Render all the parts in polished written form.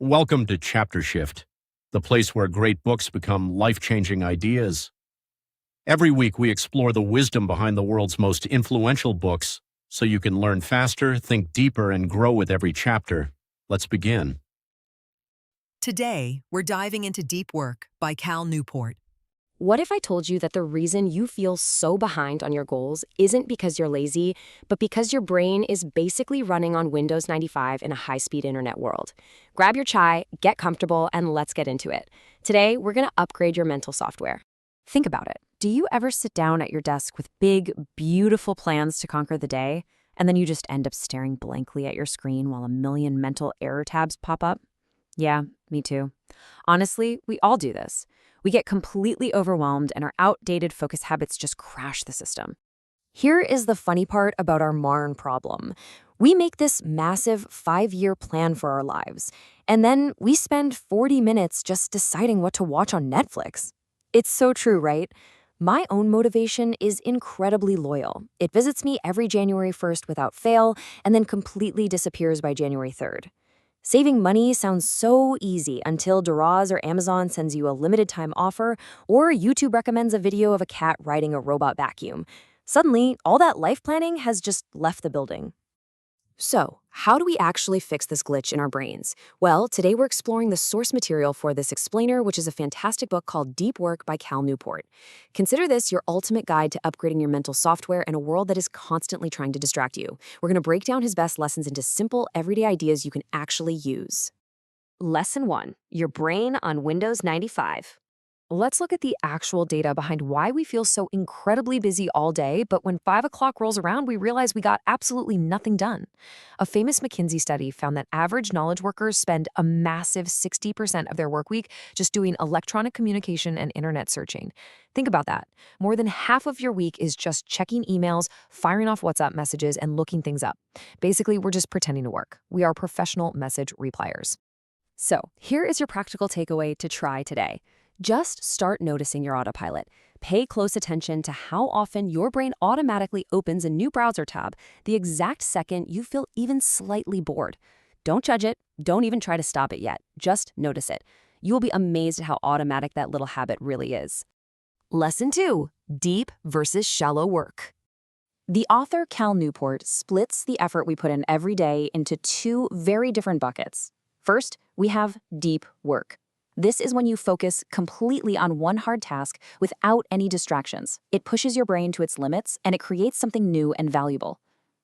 Welcome to Chapter Shift, the place where great books become life-changing ideas. Every week we explore the wisdom behind the world's most influential books so you can learn faster, think deeper, and grow with every chapter. Let's begin. Today, we're diving into Deep Work by Cal Newport. What if I told you that the reason you feel so behind on your goals isn't because you're lazy, but because your brain is basically running on Windows 95 in a high-speed internet world? Grab your chai, get comfortable, and let's get into it. Today, we're going to upgrade your mental software. Think about it. Do you ever sit down at your desk with big, beautiful plans to conquer the day, and then you just end up staring blankly at your screen while a million mental error tabs pop up? Yeah, me too. Honestly, we all do this. We get completely overwhelmed and our outdated focus habits just crash the system. Here is the funny part about our modern problem. We make this massive 5-year plan for our lives, and then we spend 40 minutes just deciding what to watch on Netflix. It's so true, right? My own motivation is incredibly loyal. It visits me every January 1st without fail, and then completely disappears by January 3rd. Saving money sounds so easy until Daraz or Amazon sends you a limited time offer, or YouTube recommends a video of a cat riding a robot vacuum. Suddenly, all that life planning has just left the building. So, how do we actually fix this glitch in our brains? Well, today we're exploring the source material for this explainer, which is a fantastic book called Deep Work by Cal Newport. Consider this your ultimate guide to upgrading your mental software in a world that is constantly trying to distract you. We're going to break down his best lessons into simple, everyday ideas you can actually use. Lesson 1. Your brain on Windows 95. Let's look at the actual data behind why we feel so incredibly busy all day, but when 5 o'clock rolls around, we realize we got absolutely nothing done. A famous McKinsey study found that average knowledge workers spend a massive 60% of their work week just doing electronic communication and internet searching. Think about that. More than half of your week is just checking emails, firing off WhatsApp messages, and looking things up. Basically, we're just pretending to work. We are professional message repliers. So, here is your practical takeaway to try today. Just start noticing your autopilot. Pay close attention to how often your brain automatically opens a new browser tab the exact second you feel even slightly bored. Don't judge it. Don't even try to stop it yet. Just notice it. You will be amazed at how automatic that little habit really is. Lesson 2. Deep versus shallow work. The author Cal Newport splits the effort we put in every day into 2 very different buckets. First, we have deep work. This is when you focus completely on one hard task without any distractions. It pushes your brain to its limits, and it creates something new and valuable.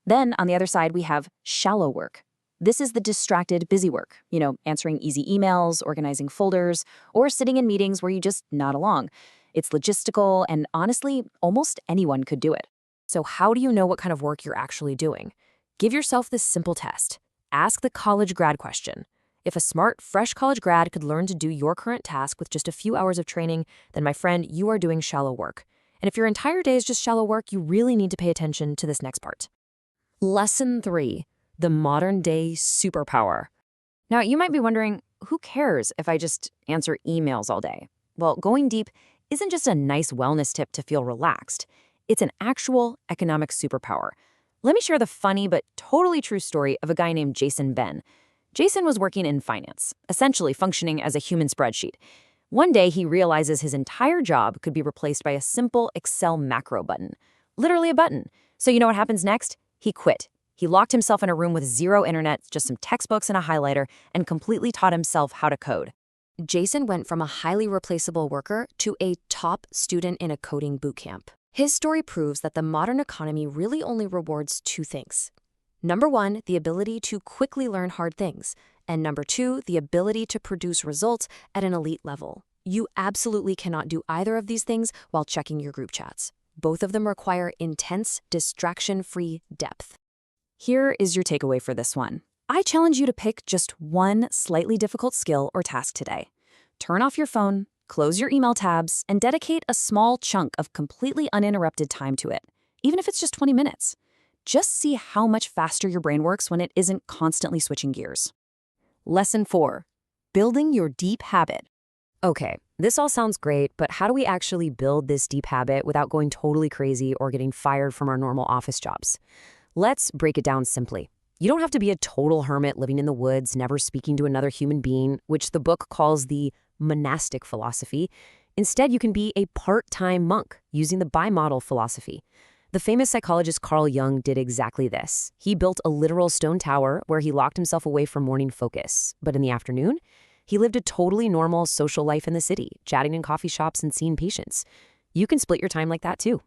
Then, on the other side, we have shallow work. This is the distracted, busy work. Answering easy emails, organizing folders, or sitting in meetings where you just nod along. It's logistical, and honestly, almost anyone could do it. So how do you know what kind of work you're actually doing? Give yourself this simple test. Ask the college grad question. If a smart, fresh college grad could learn to do your current task with just a few hours of training, then my friend, you are doing shallow work. And if your entire day is just shallow work, you really need to pay attention to this next part. Lesson 3. The modern day superpower. Now, you might be wondering, who cares if I just answer emails all day? Well, going deep isn't just a nice wellness tip to feel relaxed. It's an actual economic superpower. Let me share the funny but totally true story of a guy named Jason Ben. Jason was working in finance, essentially functioning as a human spreadsheet. One day, he realizes his entire job could be replaced by a simple Excel macro button. Literally a button. So you know what happens next? He quit. He locked himself in a room with zero internet, just some textbooks and a highlighter, and completely taught himself how to code. Jason went from a highly replaceable worker to a top student in a coding bootcamp. His story proves that the modern economy really only rewards 2 things. Number 1, the ability to quickly learn hard things. And number 2, the ability to produce results at an elite level. You absolutely cannot do either of these things while checking your group chats. Both of them require intense, distraction-free depth. Here is your takeaway for this one. I challenge you to pick just one slightly difficult skill or task today. Turn off your phone, close your email tabs, and dedicate a small chunk of completely uninterrupted time to it, even if it's just 20 minutes. Just see how much faster your brain works when it isn't constantly switching gears. Lesson 4. Building your deep habit. Okay, this all sounds great, but how do we actually build this deep habit without going totally crazy or getting fired from our normal office jobs? Let's break it down simply. You don't have to be a total hermit living in the woods, never speaking to another human being, which the book calls the monastic philosophy. Instead, you can be a part-time monk using the bimodal philosophy. The famous psychologist Carl Jung did exactly this. He built a literal stone tower where he locked himself away from morning focus. But in the afternoon, he lived a totally normal social life in the city, chatting in coffee shops and seeing patients. You can split your time like that too.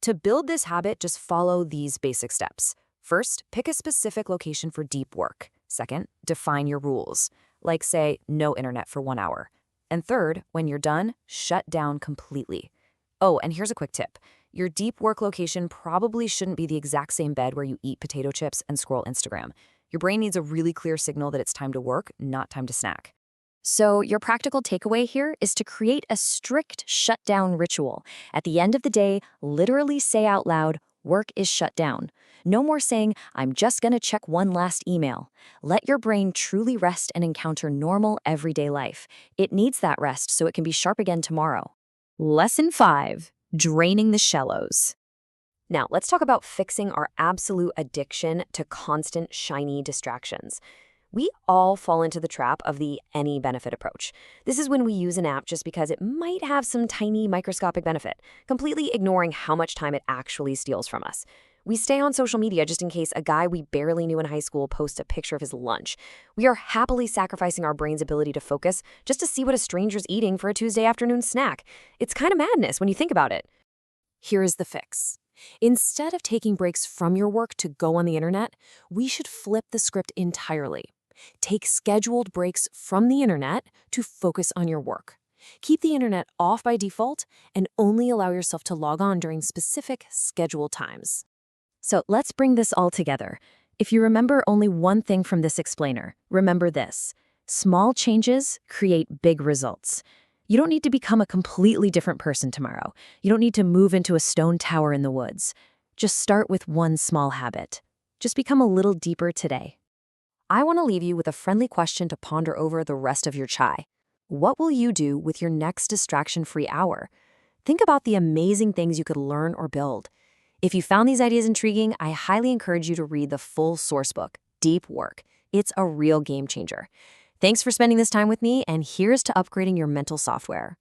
To build this habit, just follow these basic steps. First, pick a specific location for deep work. Second, define your rules, like say, no internet for 1 hour. And third, when you're done, shut down completely. Oh, and here's a quick tip. Your deep work location probably shouldn't be the exact same bed where you eat potato chips and scroll Instagram. Your brain needs a really clear signal that it's time to work, not time to snack. So your practical takeaway here is to create a strict shutdown ritual. At the end of the day, literally say out loud, work is shut down. No more saying, I'm just going to check one last email. Let your brain truly rest and encounter normal everyday life. It needs that rest so it can be sharp again tomorrow. Lesson 5, draining the shallows. Now, let's talk about fixing our absolute addiction to constant, shiny distractions. We all fall into the trap of the any benefit approach. This is when we use an app just because it might have some tiny microscopic benefit, completely ignoring how much time it actually steals from us. We stay on social media just in case a guy we barely knew in high school posts a picture of his lunch. We are happily sacrificing our brain's ability to focus just to see what a stranger's eating for a Tuesday afternoon snack. It's kind of madness when you think about it. Here is the fix. Instead of taking breaks from your work to go on the internet, we should flip the script entirely. Take scheduled breaks from the internet to focus on your work. Keep the internet off by default and only allow yourself to log on during specific scheduled times. So let's bring this all together. If you remember only one thing from this explainer, remember this. Small changes create big results. You don't need to become a completely different person tomorrow. You don't need to move into a stone tower in the woods. Just start with one small habit. Just become a little deeper today. I want to leave you with a friendly question to ponder over the rest of your chai. What will you do with your next distraction-free hour? Think about the amazing things you could learn or build. If you found these ideas intriguing, I highly encourage you to read the full source book, Deep Work. It's a real game changer. Thanks for spending this time with me, and here's to upgrading your mental software.